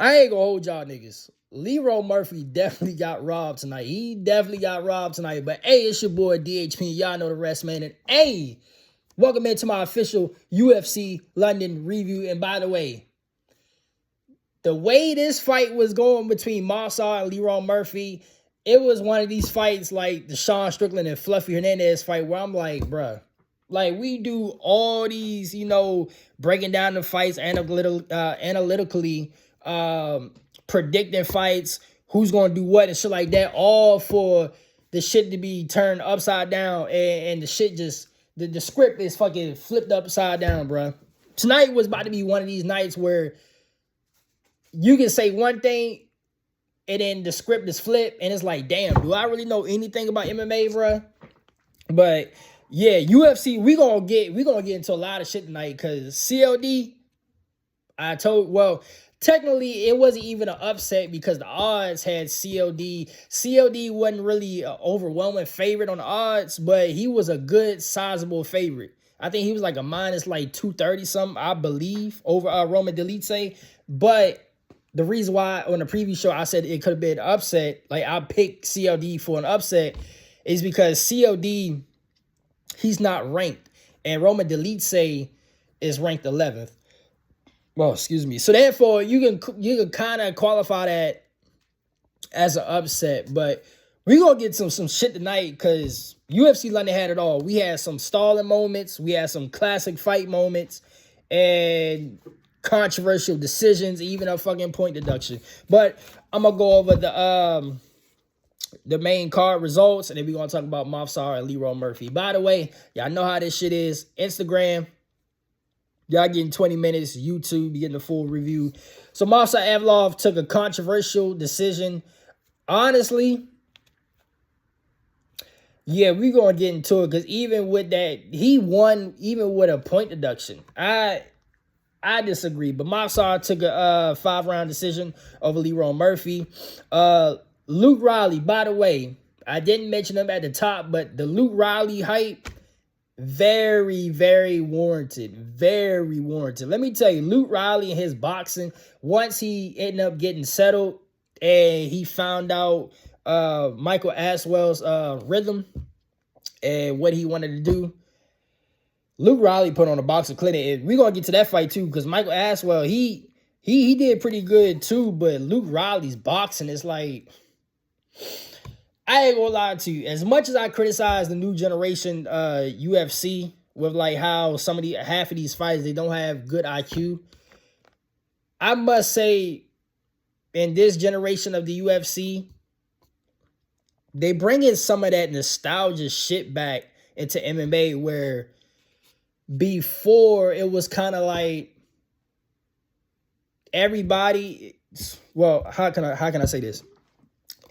I ain't gonna hold y'all niggas. Leroy Murphy definitely got robbed tonight. He definitely got robbed tonight. But hey, it's your boy DHP. Y'all know the rest, man. And hey, welcome into my official UFC London review. And by the way this fight was going between Mossad and Leroy Murphy, it was one of these fights like the Sean Strickland and Fluffy Hernandez fight where I'm like, bruh, like we do all these, breaking down the fights analytically, predicting fights, who's going to do what and shit like that, all for the shit to be turned upside down and the shit just, the script is fucking flipped upside down, bruh. Tonight was about to be one of these nights where you can say one thing and then the script is flipped and it's like, damn, do I really know anything about MMA, bruh? But yeah, UFC, we gonna get into a lot of shit tonight because CLD, technically it wasn't even an upset because the odds had CLD. CLD wasn't really an overwhelming favorite on the odds, but he was a good sizable favorite. I think he was like a minus like 230 something, I believe, over Roman Dolidze. But the reason why on the previous show I said it could have been an upset, like I picked CLD for an upset, is because CLD, he's not ranked, and Roman Dolidze is ranked 11th. Well, excuse me. So therefore, you can kind of qualify that as an upset, but we're gonna get some shit tonight because UFC London had it all. We had some stalling moments, we had some classic fight moments, and controversial decisions, even a fucking point deduction. But I'm gonna go over the main card results, and then we're gonna talk about Mossad and Leroy Murphy. By the way, y'all know how this shit is. Instagram, y'all getting 20 minutes. YouTube, you getting the full review. So Mossad Evloev took a controversial decision. Honestly, yeah, we're gonna get into it because even with that, he won even with a point deduction. I disagree, but Mossad took a 5-round decision over Leroy Murphy. Luke Riley, by the way, I didn't mention him at the top, but the Luke Riley hype, very, very warranted. Very warranted. Let me tell you, Luke Riley and his boxing, once he ended up getting settled and he found out Michael Aswell's rhythm and what he wanted to do, Luke Riley put on a boxing clinic. And we're going to get to that fight too because Michael Aswell, he did pretty good too, but Luke Riley's boxing is like, I ain't gonna lie to you. As much as I criticize the new generation UFC with like how half of these fighters, they don't have good IQ, I must say in this generation of the UFC, they bring in some of that nostalgia shit back into MMA where before it was kind of like everybody, well, how can I say this?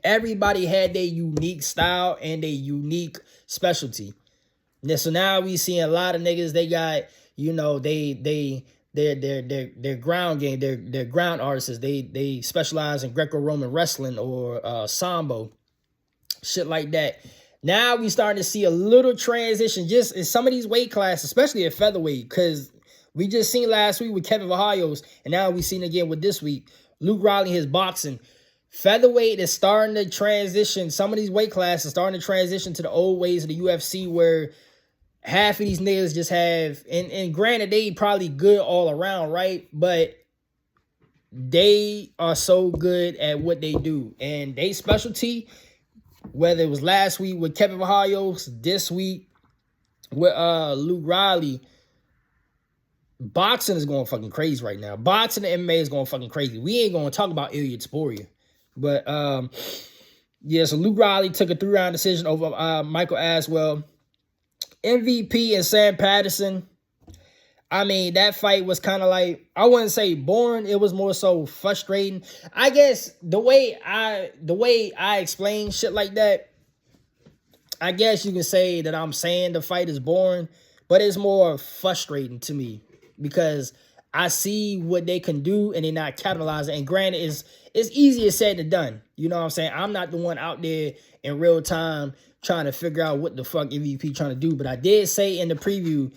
Everybody had their unique style and their unique specialty. And so now we see a lot of niggas, they got, their ground game, their ground artists, they specialize in Greco-Roman wrestling or Sambo, shit like that. Now we starting to see a little transition just in some of these weight classes, especially at featherweight, because we just seen last week with Kevin Verhallos, and now we seen again with this week, Luke Riley, his boxing. Featherweight is starting to transition. Some of these weight classes starting to transition to the old ways of the UFC where half of these niggas just have, and granted, they probably good all around, right? But they are so good at what they do. And they specialty, whether it was last week with Kevin Verhallos, this week with Luke Riley, boxing is going fucking crazy right now. Boxing and MMA is going fucking crazy. We ain't going to talk about Ilya Topuria. But, yeah, so Luke Riley took a 3-round decision over Michael Aswell. MVP and Sam Patterson, I mean, that fight was kind of like, I wouldn't say boring. It was more so frustrating. I guess the way I explain shit like that, I guess you can say that I'm saying the fight is boring, but it's more frustrating to me because I see what they can do and they're not capitalizing. And granted, it's easier said than done. You know what I'm saying? I'm not the one out there in real time trying to figure out what the fuck MVP trying to do. But I did say in the preview,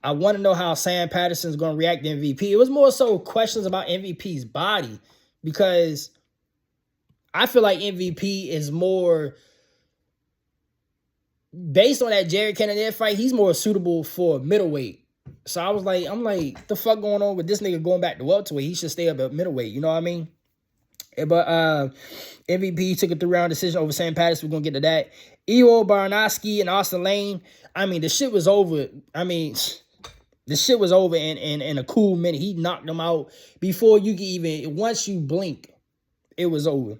I want to know how Sam Patterson's going to react to MVP. It was more so questions about MVP's body. because I feel like MVP is more based on that Jared Cannonier fight. He's more suitable for middleweight. So I'm like, the fuck going on with this nigga going back to welterweight? He should stay up at middleweight. You know what I mean? But MVP took a 3-round decision over Sam Patterson. We're gonna get to that. Eo Baranowski and Austin Lane. I mean, the shit was over. I mean, the shit was over in a cool minute. He knocked him out before you can even, once you blink, it was over.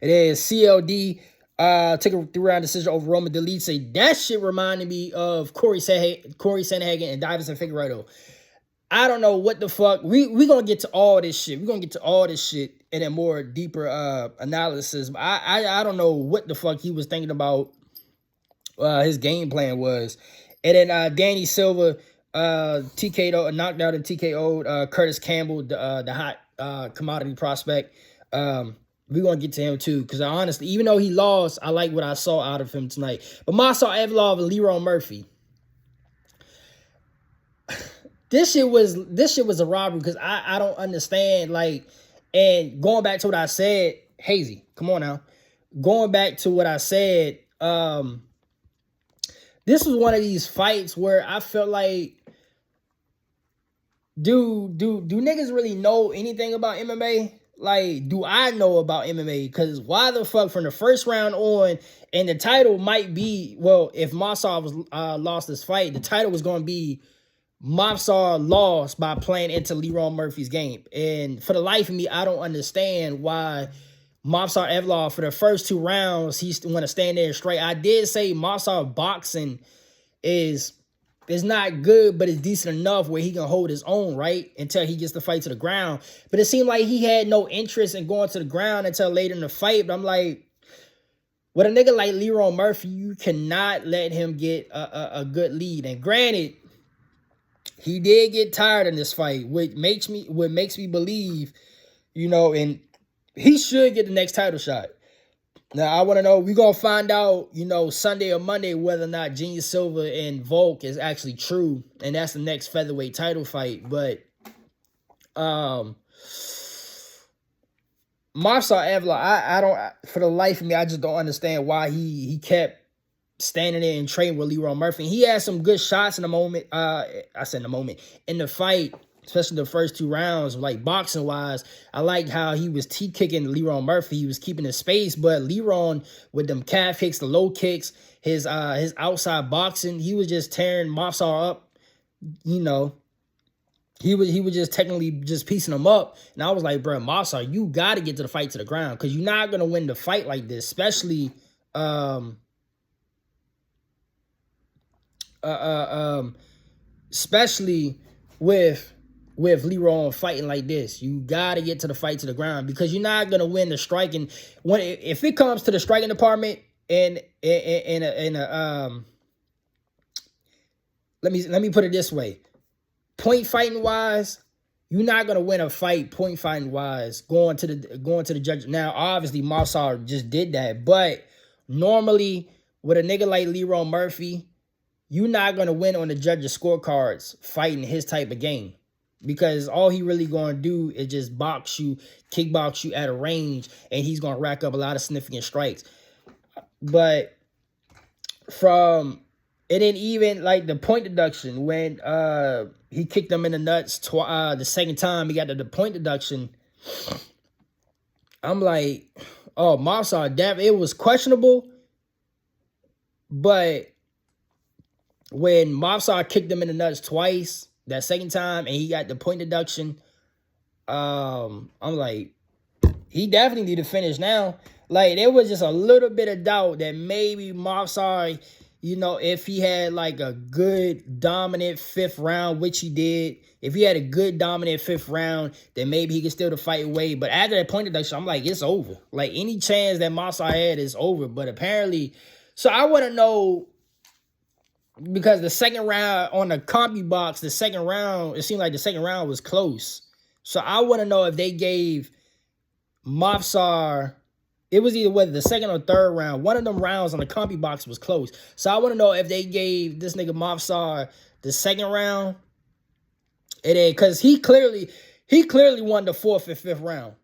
And then CLD took a 3-round decision over Roman Dolidze. That shit reminded me of Corey Sandhagen and Davison Figueiredo. I don't know what the fuck. We gonna get to all this shit. We're gonna get to all this shit in a more deeper analysis. I don't know what the fuck he was thinking about. His game plan was. And then Danny Silva TKO'd, knocked out and TKO'd Curtis Campbell, the hot commodity prospect. We're going to get to him too, because honestly, even though he lost, I like what I saw out of him tonight. But Marcel Evlov and Leroy Murphy. This shit was a robbery, because I don't understand, like, and going back to what I said, Hazy, come on now. Going back to what I said, this was one of these fights where I felt like, do niggas really know anything about MMA? Like, do I know about MMA? Because why the fuck from the first round on, and the title might be, well, if Mopsar was lost this fight, the title was going to be Mopsar lost by playing into Leroy Murphy's game. And for the life of me, I don't understand why Mopsar Evlov, for the first 2 rounds, he's want to stand there straight. I did say Mopsar boxing is not good, but it's decent enough where he can hold his own, right? Until he gets the fight to the ground. But it seemed like he had no interest in going to the ground until later in the fight. But I'm like, with a nigga like Leroy Murphy, you cannot let him get a good lead. And granted, he did get tired in this fight, which makes me believe, you know, and he should get the next title shot. Now, I want to know, we're going to find out, you know, Sunday or Monday whether or not Genius Silva and Volk is actually true. And that's the next featherweight title fight. But Mopsar Evlov, I don't, for the life of me, I just don't understand why he kept standing there and training with Leroy Murphy. He had some good shots in the moment. In the fight, especially the first 2 rounds, like boxing wise. I liked how he was kicking Leroy Murphy. He was keeping his space, but Leroy with them calf kicks, the low kicks, his outside boxing, he was just tearing Mopsar up. You know, he was just technically just piecing him up. And I was like, bro, Mopsar, you got to get to the fight to the ground, because you're not gonna win the fight like this, especially especially with Leroy fighting like this. You got to get to the fight to the ground, because you're not going to win the striking. If it comes to the striking department let me put it this way. Point fighting wise, you're not going to win a fight point fighting wise going to the judge. Now, obviously, Mopsar just did that, but normally with a nigga like Leroy Murphy, you're not going to win on the judges' scorecards fighting his type of game, because all he really going to do is just box you, kickbox you at a range, and he's going to rack up a lot of significant strikes. But and then even like the point deduction, when he kicked him in the nuts the second time he got the point deduction, I'm like, oh, Mopsar, it was questionable, but when Mopsar kicked him in the nuts twice, that second time, and he got the point deduction, I'm like, he definitely need to finish now. Like, there was just a little bit of doubt that maybe Mopsar, you know, if he had like a good dominant 5th round, which he did, if he had a good dominant 5th round, then maybe he could steal the fight away. But after that point deduction, I'm like, it's over. Like, any chance that Mopsar had is over. But apparently, so I want to know, because the second round on the compy box, it seemed like the second round was close. So I want to know if they gave Mopsar, it was either whether the second or third round, one of them rounds on the compy box was close. So I want to know if they gave this nigga Mopsar the second round, and then, because he He clearly won the fourth and fifth round.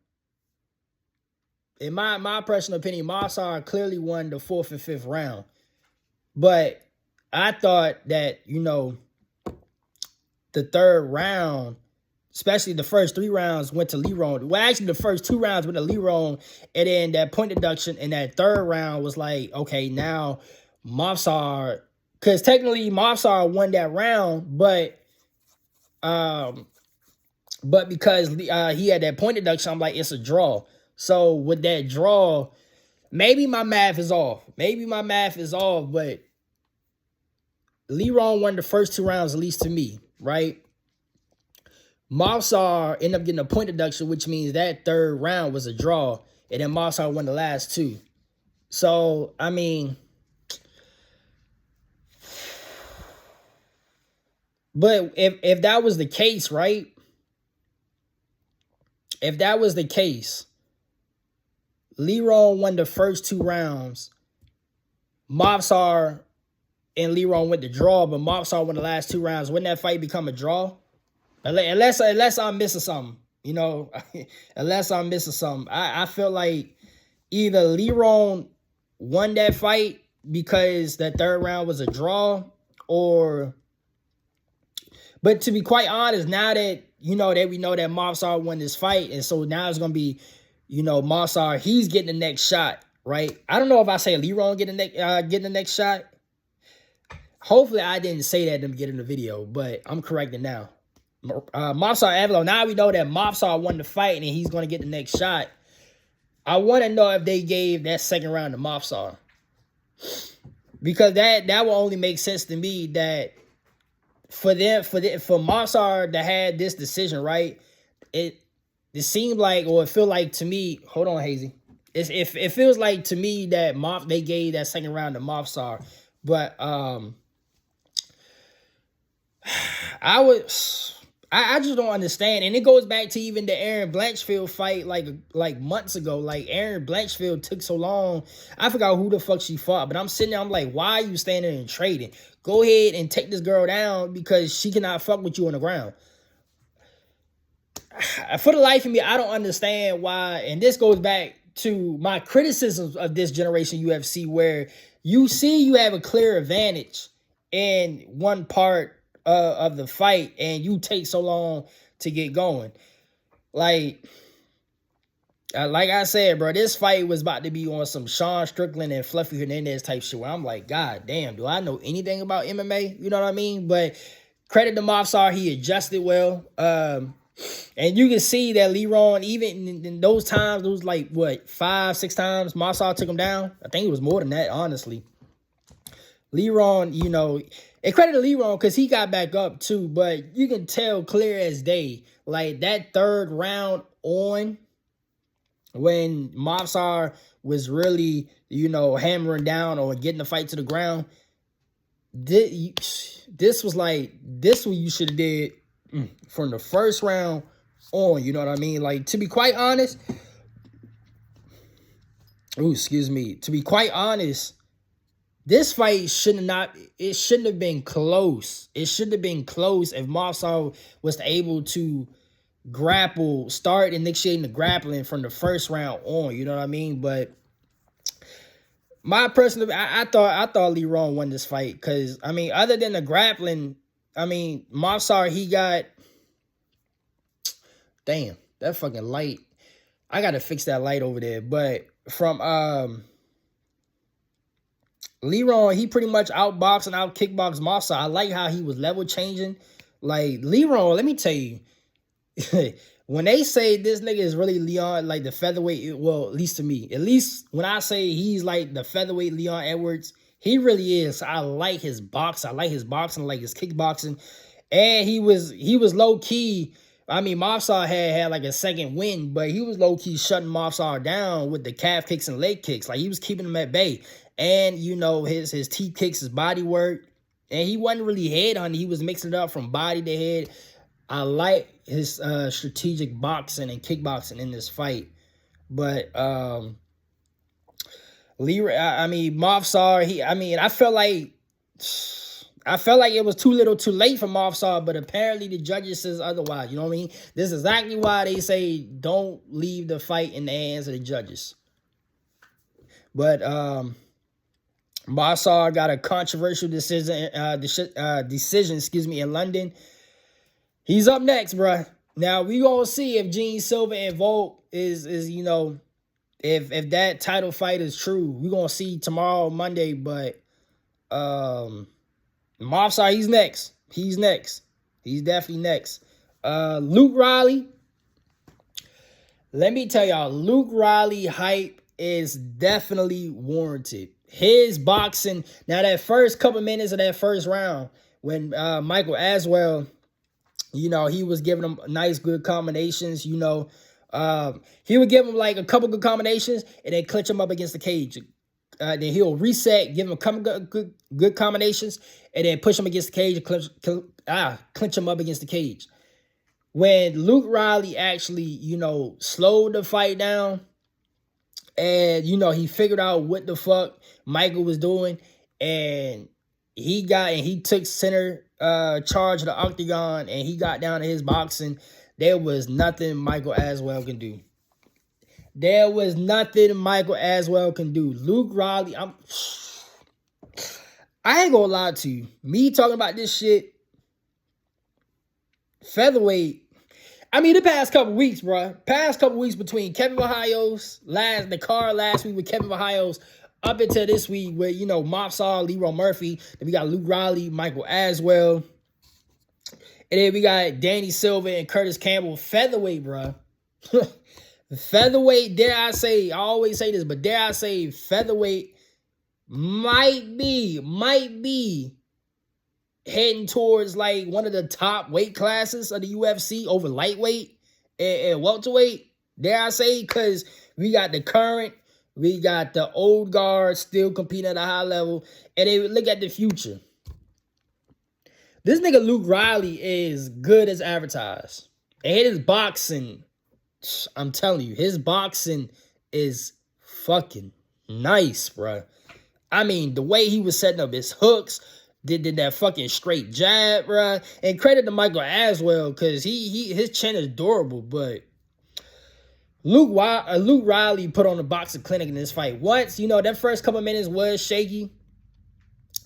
In my personal opinion, Mofsar clearly won the fourth and fifth round. But I thought that, the third round, especially the first 3 rounds, went to Leron. Well, actually, the first 2 rounds went to Leron, and then that point deduction in that third round was like, okay, now Mofsar, because technically Mofsar won that round, but because he had that point deduction, I'm like, it's a draw. So with that draw, maybe my math is off. But Leron won the first 2 rounds, at least to me, right? Mofsar ended up getting a point deduction, which means that third round was a draw, and then Mofsar won the last 2. So, I mean, but if that was the case, right? If that was the case, Leron won the first 2 rounds. Mofsar and Leron went to draw, but Mofsar won the last 2 rounds. Wouldn't that fight become a draw? Unless I'm missing something, unless I'm missing something. I feel like either Leron won that fight because that third round was a draw, but to be quite honest, now that that we know that Mofsar won this fight, and so now it's gonna be, Mofsar, he's getting the next shot, right? I don't know if I say Leron getting the next shot. Hopefully, I didn't say that to get in the video, but I'm correcting now. Mofsar Avalon. Now we know that Mofsar won the fight and he's gonna get the next shot. I want to know if they gave that second round to Mofsar, because that will only make sense to me that for Mofsar to have this decision, right? It seemed like, or it feel like to me. Hold on, Hazy. It feels like to me that they gave that second round to Mofsar, but I just don't understand. And it goes back to even the Aaron Blanchfield fight like months ago. Like, Aaron Blanchfield took so long. I forgot who the fuck she fought, but I'm sitting there, I'm like, why are you standing and trading? Go ahead and take this girl down because she cannot fuck with you on the ground. For the life of me, I don't understand why. And this goes back to my criticisms of this generation UFC, where you see you have a clear advantage in one part of the fight and you take so long to get going. Like I said, bro, this fight was about to be on some Sean Strickland and Fluffy Hernandez type shit where I'm like, God damn, do I know anything about MMA? You know what I mean? But credit to Mofsar, he adjusted well. And you can see that Leron, even in those times, it was like, 5-6 times Mofsar took him down? I think it was more than that, honestly. Leron, and credit to Leron because he got back up too, but you can tell clear as day, like that third round on, when Mofsar was really, hammering down or getting the fight to the ground, this was like, this what you should have did from the first round on, you know what I mean? Like, to be quite honest, to be quite honest, this fight shouldn't have been close. It shouldn't have been close if Mofsar was able to start initiating the grappling from the first round on, you know what I mean? But my personal, I thought Leron won this fight because, I mean, other than the grappling, I mean, Mofsar, he got, damn, that fucking light. I got to fix that light over there. But from Leron, he pretty much outboxed and out-kickboxed Mofsar. I like how he was level changing. Like, Leron, let me tell you, when they say this nigga is really Leon, like the featherweight, well, at least to me, at least when I say he's like the featherweight Leon Edwards, he really is. I like his box. I like his boxing, I like his kickboxing. And he was low-key. I mean, Mofsar had like a second win, but he was low-key shutting Mofsar down with the calf kicks and leg kicks. Like, he was keeping him at bay. And, his teeth kicks, his body work. And he wasn't really head hunting. He was mixing it up from body to head. I like his strategic boxing and kickboxing in this fight. But Mofsar, I felt like I felt like it was too little too late for Mofsar, but apparently the judges says otherwise. You know what I mean? This is exactly why they say don't leave the fight in the hands of the judges. But Mofsar got a controversial decision, in London. He's up next, bruh. Now we gonna see if Gene Silver and Volk is if that title fight is true. We gonna see tomorrow, Monday, but Mofsar, he's next. He's next. He's definitely next. Luke Riley. Let me tell y'all, Luke Riley hype is definitely warranted. His boxing, now that first couple minutes of that first round, when Michael Aswell, he was giving him nice, good combinations, he would give him like a couple good combinations and then clinch him up against the cage. Then he'll reset, give him a couple good combinations, and then push him against the cage and clinch him up against the cage. When Luke Riley actually, slowed the fight down and, he figured out what the fuck Michael was doing, and he took center charge of the octagon, and he got down to his boxing, there was nothing Michael Aswell can do. There was nothing Michael Aswell can do. Luke Riley, I ain't gonna lie to you. Me talking about this shit, featherweight, the past couple weeks, bro. Past couple weeks between Kevin Verhajos, the card last week with Kevin Verhajos, up until this week with, Mofsar, Leroy Murphy. Then we got Luke Riley, Michael Aswell. And then we got Danny Silva and Curtis Campbell. Featherweight, bro. Featherweight, dare I say, I always say this, but dare I say featherweight might be heading towards like one of the top weight classes of the UFC over lightweight and welterweight. Dare I say, because we got the current, we got the old guard still competing at a high level, and they look at the future. This nigga Luke Riley is good as advertised. And his boxing, I'm telling you, his boxing is fucking nice, bro. The way he was setting up his hooks, did that fucking straight jab, bro. And credit to Michael Aswell, because his chin is durable, but Luke Riley put on a boxing clinic in this fight. Once, that first couple minutes was shaky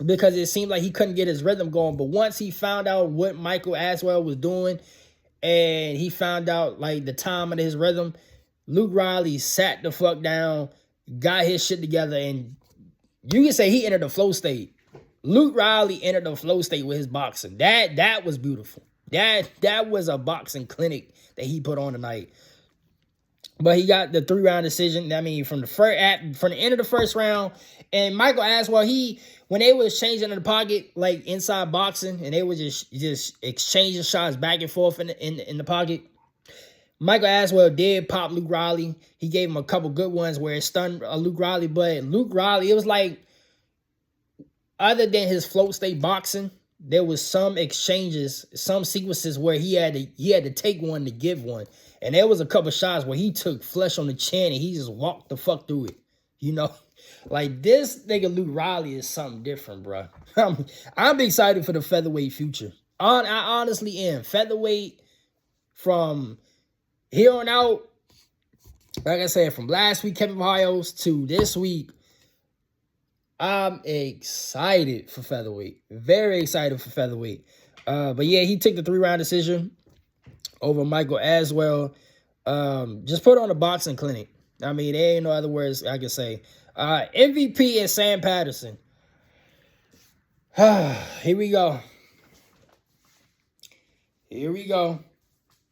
because it seemed like he couldn't get his rhythm going. But once he found out what Michael Aswell was doing, and he found out like the time of his rhythm, Luke Riley sat the fuck down, got his shit together, and you can say he entered the flow state. Luke Riley entered the flow state with his boxing. That was beautiful. That was a boxing clinic that he put on tonight. But he got the 3-round decision. From the end of the first round, and Michael Aswell, when they was changing in the pocket, like inside boxing, and they were just exchanging shots back and forth in the pocket, Michael Aswell did pop Luke Riley. He gave him a couple good ones where it stunned Luke Riley, but Luke Riley, it was like, other than his float state boxing, there was some exchanges, some sequences where he had to take one to give one. And there was a couple shots where he took flesh on the chin and he just walked the fuck through it. Like this nigga Luke Riley is something different, bro. I'm excited for the featherweight future. I honestly am. Featherweight from here on out, like I said, from last week, Kevin Verhajos, to this week, I'm excited for featherweight. Very excited for featherweight. But yeah, he took the 3-round decision over Michael Aswell. Just put on a boxing clinic. There ain't no other words I can say. MVP and Sam Patterson. Here we go. And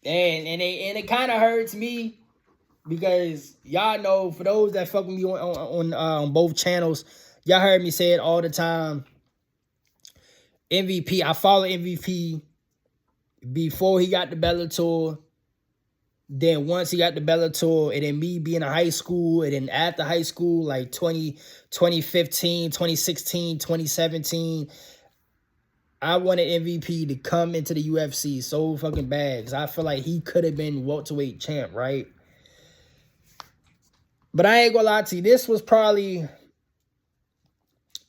it kind of hurts me because y'all know, for those that fuck with me on both channels, y'all heard me say it all the time. MVP, I follow MVP before he got the Bellator. Then once he got the Bellator, and then me being in high school, and then after high school, like 2015, 2016, 2017, I wanted MVP to come into the UFC so fucking bad because I feel like he could have been welterweight champ, right? But I ain't gonna lie to you, this was probably,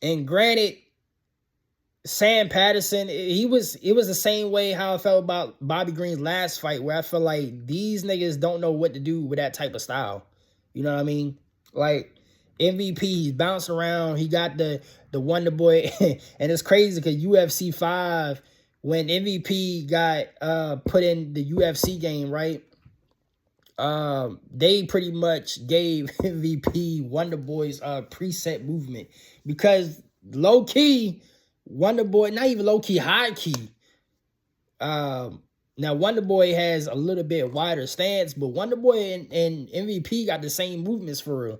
and granted, Sam Patterson, it was the same way how I felt about Bobby Green's last fight, where I feel like these niggas don't know what to do with that type of style. You know what I mean? Like MVP, he's bouncing around. He got the Wonder Boy, and it's crazy because UFC 5, when MVP got put in the UFC game, right? They pretty much gave MVP Wonder Boy's preset movement, because low key Wonder Boy, not even low key, high key. Now Wonder Boy has a little bit wider stance, but Wonder Boy and MVP got the same movements for real.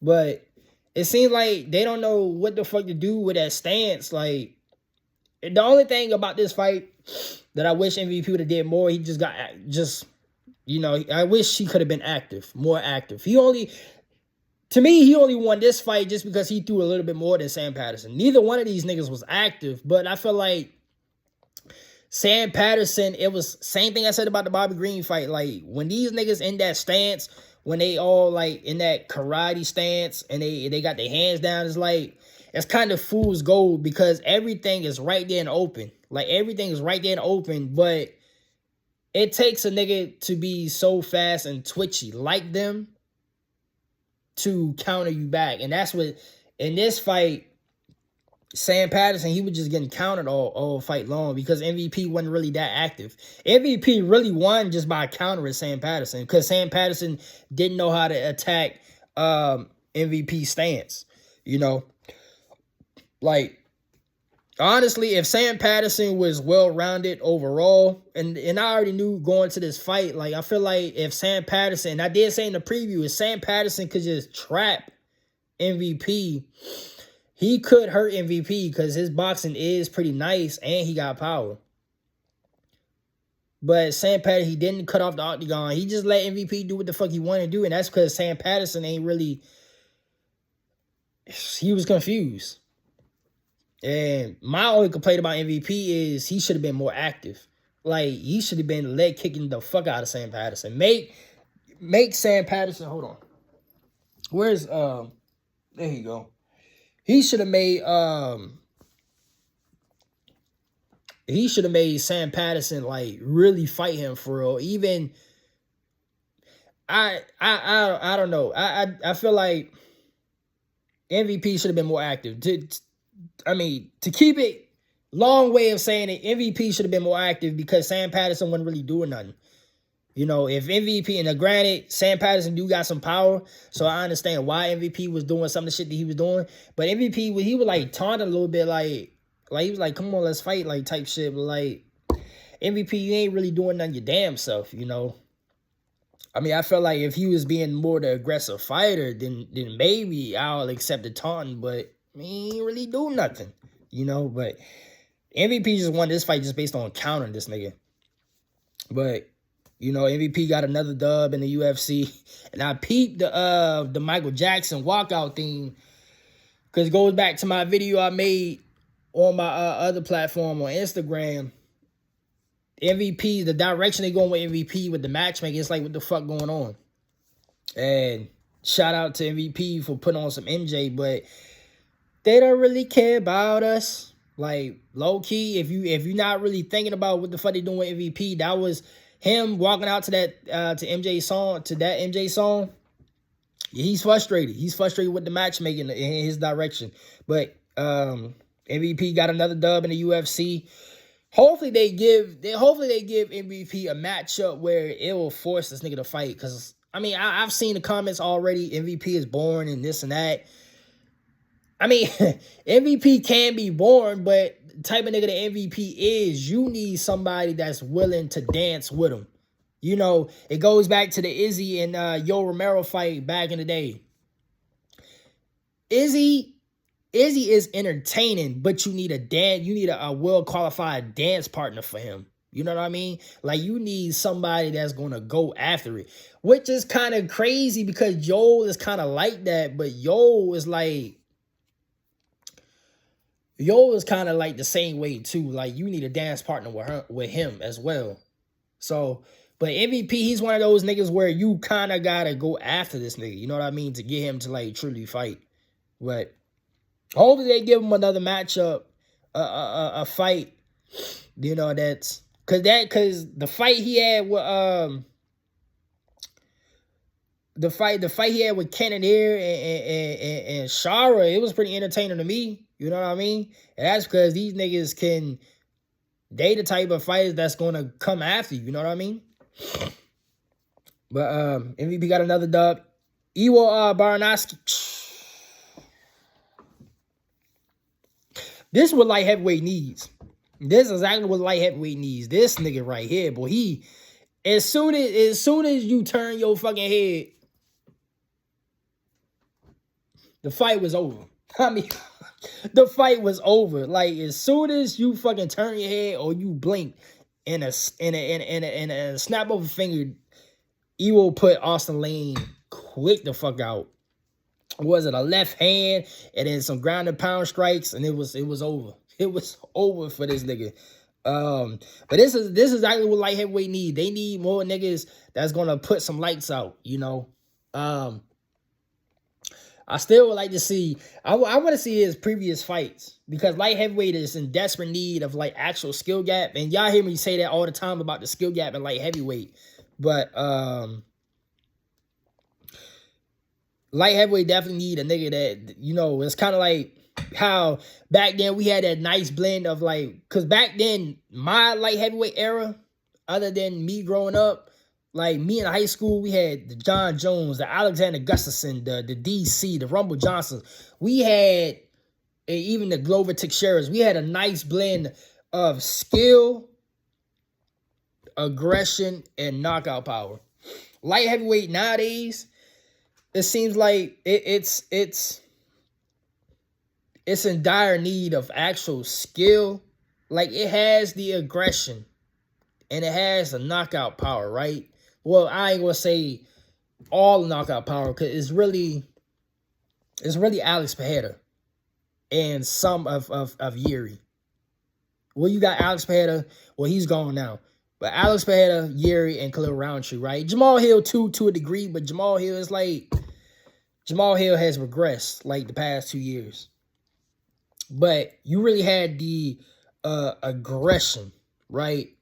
But it seems like they don't know what the fuck to do with that stance. Like, the only thing about this fight that I wish MVP would have did more, he just got you know, I wish he could have been more active. To me, he only won this fight just because he threw a little bit more than Sam Patterson. Neither one of these niggas was active, but I feel like Sam Patterson, it was same thing I said about the Bobby Green fight. Like, when these niggas in that stance, when they all like in that karate stance and they got their hands down, it's like, it's kind of fool's gold, because everything is right there and open. Like, everything is right there and open, but it takes a nigga to be so fast and twitchy like them to counter you back. And that's what, in this fight, Sam Patterson, he was just getting countered all fight long, because MVP wasn't really that active. MVP really won just by countering Sam Patterson, because Sam Patterson didn't know how to attack MVP stance. You know? Like, honestly, if Sam Patterson was well-rounded overall, and I already knew going to this fight, like, I feel like if Sam Patterson, and I did say in the preview, if Sam Patterson could just trap MVP, he could hurt MVP, because his boxing is pretty nice and he got power. But Sam Patterson, he didn't cut off the octagon. He just let MVP do what the fuck he wanted to do, and that's because Sam Patterson ain't really, he was confused. And my only complaint about MVP is he should have been more active. Like, he should have been leg kicking the fuck out of Sam Patterson. Make Sam Patterson, hold on. Where's, there you go. He should have made Sam Patterson like really fight him for real. Even I don't know. I feel like MVP should have been more active. To keep it, long way of saying it, MVP should have been more active, because Sam Patterson wasn't really doing nothing. You know, if MVP, and granted, Sam Patterson do got some power, so I understand why MVP was doing some of the shit that he was doing. But MVP, he was like taunting a little bit, like he was like, come on, let's fight, like type shit. But like, MVP, you ain't really doing nothing your damn self, you know. I mean, I felt like if he was being more the aggressive fighter, then maybe I'll accept the taunting, but he ain't really do nothing, you know. But MVP just won this fight just based on countering this nigga. But, you know, MVP got another dub in the UFC. And I peeped the Michael Jackson walkout theme, because it goes back to my video I made on my other platform on Instagram. MVP, the direction they going with MVP with the matchmaking, it's like, what the fuck going on? And shout out to MVP for putting on some MJ, but they don't really care about us. Like, low key, if you're not really thinking about what the fuck they doing with MVP, that was him walking out to that to that MJ song. He's frustrated. He's frustrated with the matchmaking in his direction. But MVP got another dub in the UFC. Hopefully they give MVP a matchup where it will force this nigga to fight. Because, I mean, I've seen the comments already. MVP is boring and this and that. I mean, MVP can be boring, but the type of nigga that MVP is, you need somebody that's willing to dance with him. You know, it goes back to the Izzy and Yo Romero fight back in the day. Izzy is entertaining, but you need a well-qualified dance partner for him. You know what I mean? Like, you need somebody that's going to go after it, which is kind of crazy because Yo is kind of like that, but Yo is kind of like the same way too. Like, you need a dance partner with him as well. So, but MVP, he's one of those niggas where you kind of got to go after this nigga. You know what I mean? To get him to like truly fight. But hopefully they give him another matchup a fight, you know, that's because the fight he had with the fight he had with Cannonier and Shara, it was pretty entertaining to me. You know what I mean? And that's because these niggas they the type of fighters that's gonna come after you. You know what I mean? But MVP got another dub. Iwo Baranowski. This is what light heavyweight needs. This is exactly what light heavyweight needs. This nigga right here, boy. He as soon as you turn your fucking head, the fight was over. I mean, the fight was over. Like as soon as you fucking turn your head or you blink, in a snap of a finger, Iwo put Austin Lane quick the fuck out. Was it a left hand and then some ground and pound strikes, and it was over. It was over for this nigga. But this is exactly what light heavyweight need. They need more niggas that's gonna put some lights out, you know. I still would like to see. I want to see his previous fights because light heavyweight is in desperate need of like actual skill gap, and y'all hear me say that all the time about the skill gap in light heavyweight. But light heavyweight definitely need a nigga that, you know, it's kind of like how back then we had that nice blend of like, because back then my light heavyweight era, other than me growing up, like me in high school, we had the John Jones, the Alexander Gustafsson, the DC, the Rumble Johnsons. We had even the Glover Teixeiras. We had a nice blend of skill, aggression, and knockout power. Light heavyweight nowadays, it seems like it's in dire need of actual skill. Like it has the aggression and it has the knockout power, right? Well, I ain't gonna say all knockout power because it's really Alex Pereira and some of Yuri. Well, you got Alex Pereira. Well, he's gone now. But Alex Pereira, Yuri, and Khalil Roundtree, right? Jamal Hill too, to a degree, but Jamal Hill has regressed like the past 2 years. But you really had the aggression, right?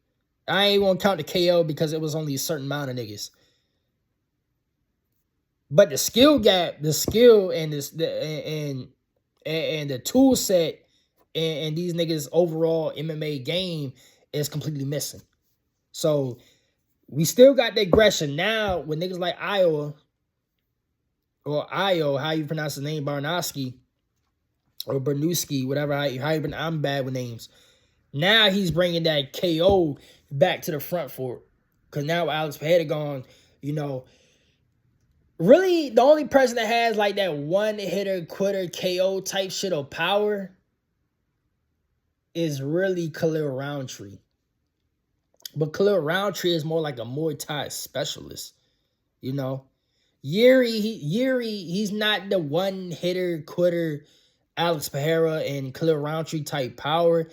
I ain't gonna count the KO because it was only a certain amount of niggas. But the skill gap, the skill and the tool set and these niggas' overall MMA game is completely missing. So we still got the aggression now with niggas like Io, how you pronounce his name, Barnowski or Bernuski, whatever. I'm bad with names. Now he's bringing that KO back to the front for it. Because now Alex Pereira gone, you know. Really, the only person that has like that one-hitter, quitter, KO type shit of power is really Khalil Roundtree. But Khalil Roundtree is more like a Muay Thai specialist, you know. Yuri, he's not the one-hitter, quitter, Alex Pereira and Khalil Roundtree type power.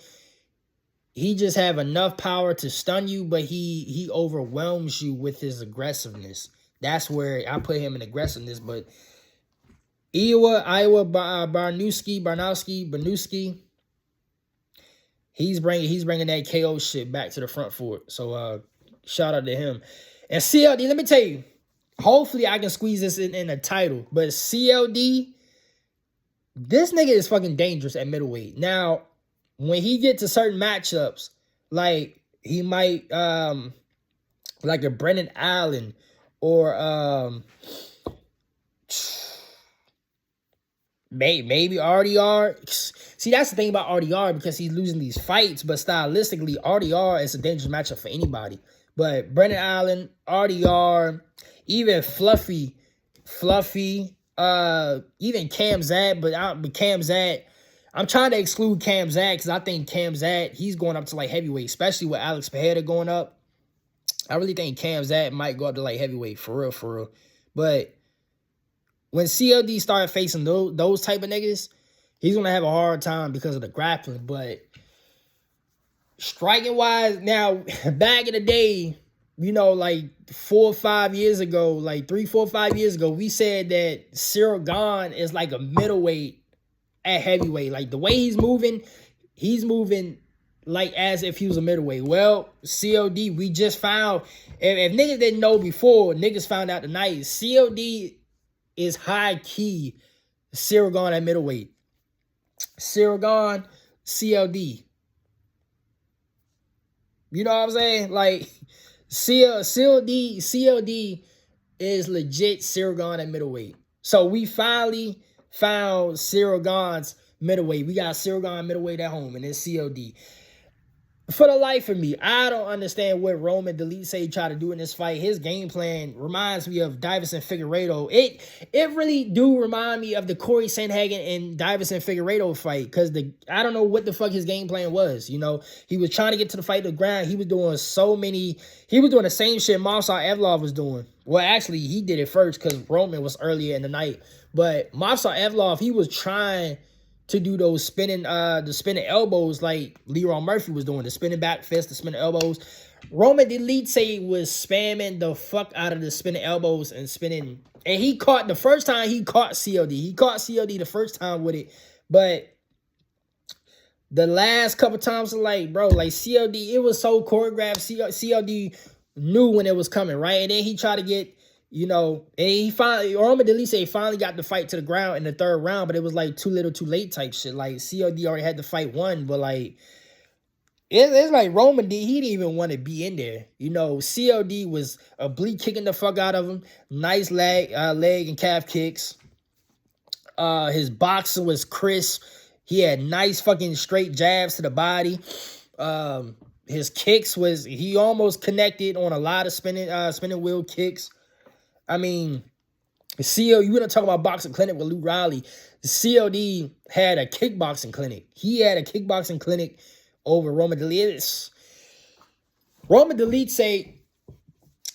He just have enough power to stun you, but he overwhelms you with his aggressiveness. That's where I put him in aggressiveness. But Barnowski, he's bringing that KO shit back to the front for it. So shout out to him. And CLD, let me tell you, hopefully I can squeeze this in a title. But CLD, this nigga is fucking dangerous at middleweight. Now, when he gets to certain matchups, like he might, like a Brendan Allen or maybe RDR. See, that's the thing about RDR because he's losing these fights, but stylistically, RDR is a dangerous matchup for anybody. But Brendan Allen, RDR, even Fluffy, even Cam Zad, but Cam Zad, I'm trying to exclude Cam Zad because I think Cam Zad, he's going up to like heavyweight, especially with Alex Pereira going up. I really think Cam Zad might go up to like heavyweight, for real. But when CLD started facing those type of niggas, he's going to have a hard time because of the grappling. But striking-wise, now, back in the day, you know, like 4 or 5 years ago, like 3, 4, 5 years ago, we said that Cyril Gahn is like a middleweight at heavyweight. Like the way he's moving, he's moving like as if he was a middleweight. Well, COD, we just found, if niggas didn't know before, niggas found out tonight, COD is high key Cyril Gane at middleweight. Cyril Gane, CLD. You know what I'm saying? Like, CLD is legit Cyril Gane at middleweight. So we finally found Cyril Gane's middleweight. We got Cyril Gane middleweight at home, and it's CLD. For the life of me, I don't understand what Roman Dolidze tried to do in this fight. His game plan reminds me of Davison Figueiredo. It really do remind me of the Corey Sandhagen and Davison Figueiredo fight, because I don't know what the fuck his game plan was. You know, he was trying to get to the fight to the ground. He was doing the same shit Movsar Evloev was doing. Well, actually, he did it first because Roman was earlier in the night. But Movsar Evloev, he was trying to do those the spinning elbows like Leroy Murphy was doing, the spinning back fist, the spinning elbows. Roman Dolidze was spamming the fuck out of the spinning elbows and spinning. And the first time he caught CLD. He caught CLD the first time with it. But the last couple times, like, bro, like CLD, it was so choreographed. CLD knew when it was coming, right? And then he tried to get, you know, and Roman Dolidze finally got the fight to the ground in the third round, but it was like too little too late type shit. Like, CLD already had the fight won, but like, it's like Roman, he didn't even want to be in there. You know, CLD was oblique kicking the fuck out of him. Nice leg and calf kicks. His boxing was crisp. He had nice fucking straight jabs to the body. His kicks he almost connected on a lot of spinning wheel kicks. I mean, you want to talk about boxing clinic with Lou Riley. The CLD had a kickboxing clinic. He had a kickboxing clinic over Roman Dolidze. Roman Dolidze,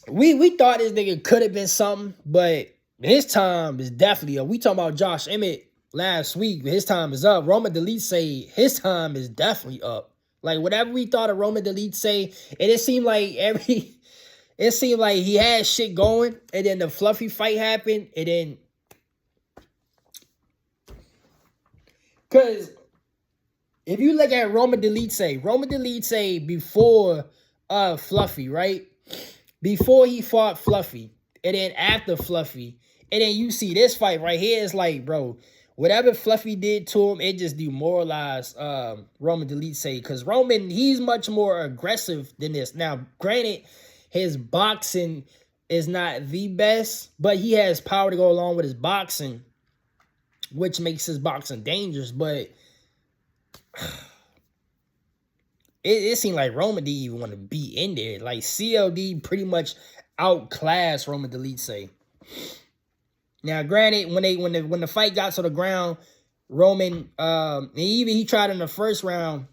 we thought this nigga could have been something, but his time is definitely up. We talking about Josh Emmett last week, but his time is up. Roman Dolidze, his time is definitely up. Like, whatever we thought of Roman Dolidze, and it seemed like he had shit going, and then the fluffy fight happened, and then, because if you look at Roman Dolidze before Fluffy, right? Before he fought Fluffy, and then after Fluffy, and then you see this fight right here, it's like, bro, whatever Fluffy did to him, it just demoralized Roman Dolidze, because Roman, he's much more aggressive than this. Now, granted, his boxing is not the best, but he has power to go along with his boxing, which makes his boxing dangerous. But it seemed like Roman didn't even want to be in there. Like, CLD pretty much outclassed Roman Dolidze. Now, granted, when the fight got to the ground, Roman, he tried in the first round,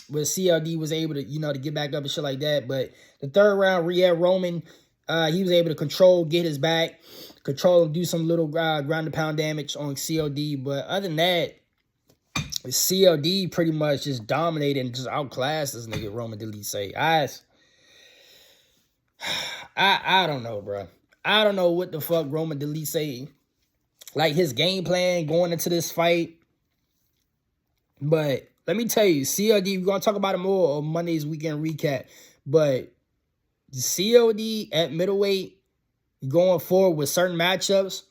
but CLD was able to, to get back up and shit like that. But the third round, Roman, he was able to get his back, control him, do some little ground and pound damage on CLD. But other than that, CLD pretty much just dominated and just outclassed this nigga Roman Dolidze. I don't know, bro. I don't know what the fuck Roman Dolidze, like, his game plan going into this fight. But let me tell you, CLD, we're going to talk about it more on Monday's weekend recap. But CLD at middleweight, going forward with certain matchups,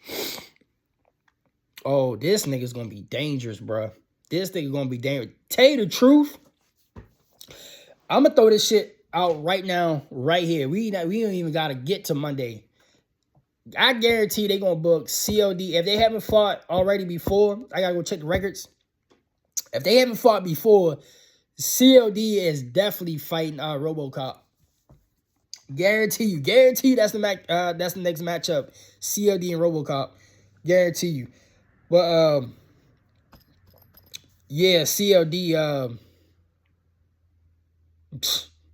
oh, this nigga's going to be dangerous, bro. This nigga going to be dangerous. Tell you the truth, I'm going to throw this shit out right now, right here. We don't even got to get to Monday. I guarantee they're going to book CLD. If they haven't fought already before, I got to go check the records. If they haven't fought before, CLD is definitely fighting RoboCop. Guarantee you that's the next matchup. CLD and RoboCop. Guarantee you. But yeah, CLD.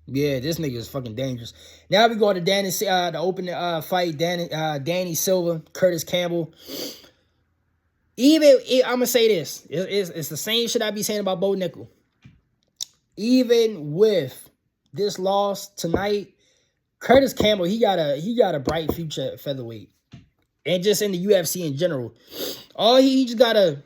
Yeah, this nigga is fucking dangerous. Now we go to the opening fight. Danny Silva, Curtis Campbell. I'm gonna say this. It's the same shit I be saying about Bo Nickel. Even with this loss tonight, Curtis Campbell, he got a bright future at featherweight, and just in the UFC in general. All he just gotta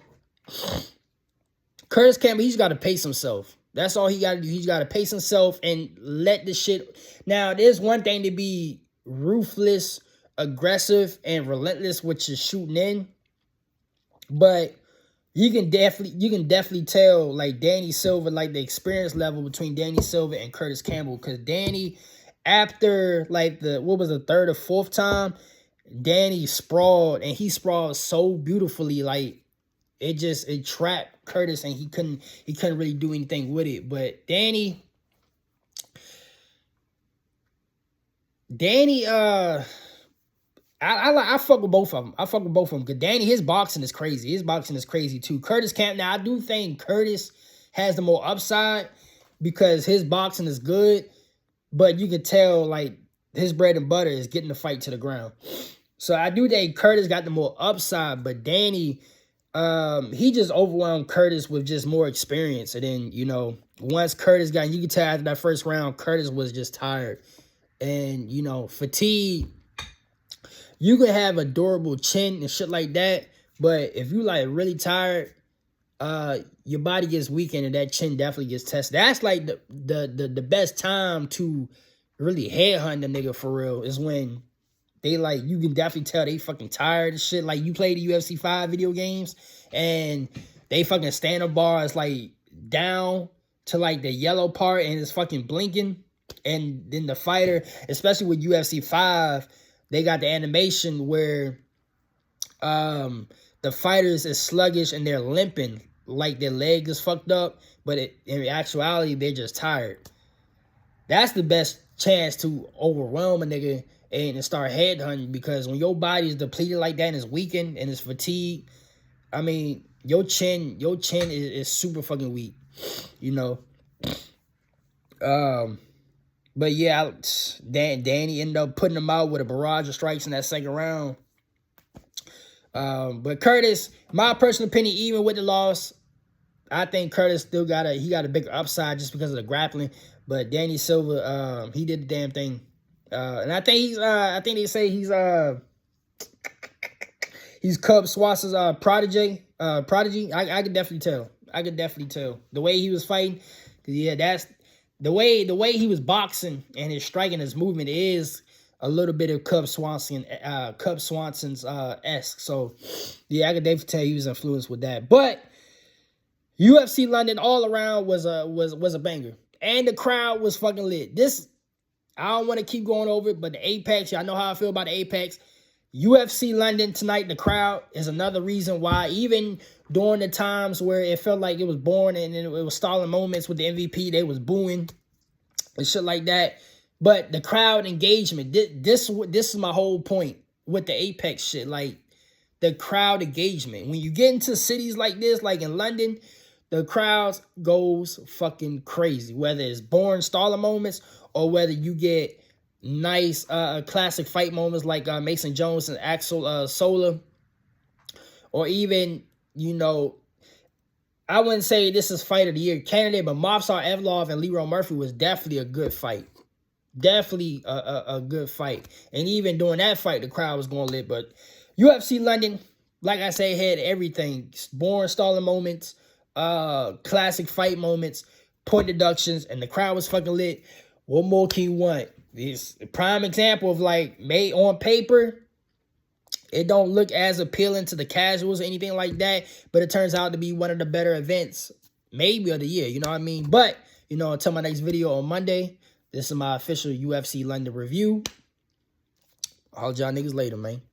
Curtis Campbell, he's got to pace himself. That's all he got to do. He's got to pace himself and let the shit. Now, there's one thing to be ruthless, aggressive, and relentless, which is shooting in. But you can definitely tell, like, Danny Silva, like the experience level between Danny Silva and Curtis Campbell. Because Danny, after like what was the third or fourth time, Danny sprawled, and he sprawled so beautifully, like it trapped Curtis, and he couldn't really do anything with it. But Danny, I fuck with both of them. I fuck with both of them. Because Danny, his boxing is crazy. His boxing is crazy too. Curtis Camp. Now, I do think Curtis has the more upside because his boxing is good. But you can tell, like, his bread and butter is getting the fight to the ground. So I do think Curtis got the more upside. But Danny, he just overwhelmed Curtis with just more experience. And then, you know, once Curtis got, you can tell after that first round, Curtis was just tired. And, you know, fatigue. You can have a durable chin and shit like that, but if you like really tired, your body gets weakened and that chin definitely gets tested. That's like the best time to really headhunt the nigga for real is when they like, you can definitely tell they fucking tired and shit. Like you play the UFC 5 video games and they fucking stand-up bar is like down to like the yellow part and it's fucking blinking. And then the fighter, especially with UFC 5, they got the animation where the fighters is sluggish and they're limping like their leg is fucked up, but in actuality, they're just tired. That's the best chance to overwhelm a nigga and start headhunting, because when your body is depleted like that and is weakened and is fatigued, I mean, your chin is super fucking weak, you know. But yeah, Danny ended up putting him out with a barrage of strikes in that second round. But Curtis, my personal opinion, even with the loss, I think Curtis still got a bigger upside just because of the grappling. But Danny Silva, he did the damn thing. And I think they say he's Cub Swass's prodigy. I could definitely tell. The way he was fighting, yeah, that's the way he was boxing, and his striking, his movement is a little bit of Cub Swanson's esque. So yeah, I could definitely tell he was influenced with that. But UFC London all around was a banger, and the crowd was fucking lit. This, I don't want to keep going over it, but the Apex, y'all know how I feel about the Apex. UFC London tonight, the crowd is another reason why, even during the times where it felt like it was boring and it was stalling moments with the MVP, they was booing and shit like that. But the crowd engagement, this is my whole point with the Apex shit. Like, the crowd engagement. When you get into cities like this, like in London, the crowd goes fucking crazy. Whether it's boring stalling moments or whether you get nice classic fight moments like Mason Jones and Axel Sola, or even, you know, I wouldn't say this is fight of the year candidate, but Movsar Evlov and Leroy Murphy was definitely a good fight. Definitely a good fight. And even during that fight, the crowd was going lit. But UFC London, like I say, had everything. Boring stalling moments, classic fight moments, point deductions, and the crowd was fucking lit. What more can you want? This prime example of, like, made on paper, it don't look as appealing to the casuals or anything like that, but it turns out to be one of the better events, maybe of the year, you know what I mean? But, you know, until my next video on Monday, this is my official UFC London review. I'll y'all niggas later, man.